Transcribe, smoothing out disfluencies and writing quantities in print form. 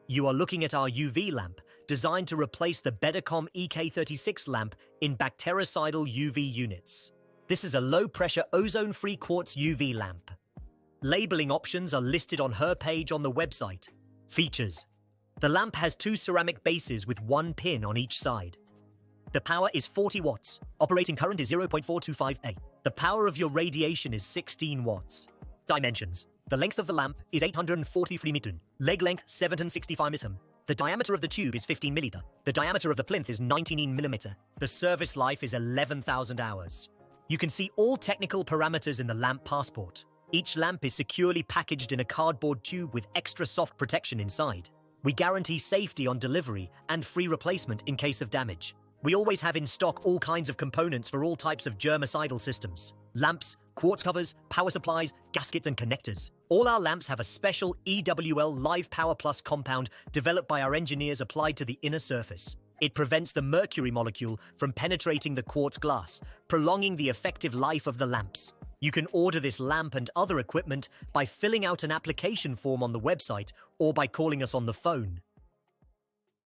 You are looking at our UV lamp, designed to replace the Wedeco EK-36 lamp in bactericidal UV units. This is a low-pressure ozone-free quartz UV lamp. Labeling options are listed on her page on the website. Features: the lamp has 2 ceramic bases with 1 pin on each side. The power is 40 watts. Operating current is 0.425 A. The power of your radiation is 16 watts. Dimensions: the length of the lamp is 843 meters. Leg length 765 meters. The diameter of the tube is 15 millimeter. The diameter of the plinth is 19 millimeter. The service life is 11,000 hours. You can see all technical parameters in the lamp passport. Each lamp is securely packaged in a cardboard tube with extra soft protection inside. We guarantee safety on delivery and free replacement in case of damage. We always have in stock all kinds of components for all types of germicidal systems: lamps, quartz covers, power supplies, gaskets and connectors. All our lamps have a special EWL Live Power Plus compound developed by our engineers applied to the inner surface. It prevents the mercury molecule from penetrating the quartz glass, prolonging the effective life of the lamps. You can order this lamp and other equipment by filling out an application form on the website or by calling us on the phone.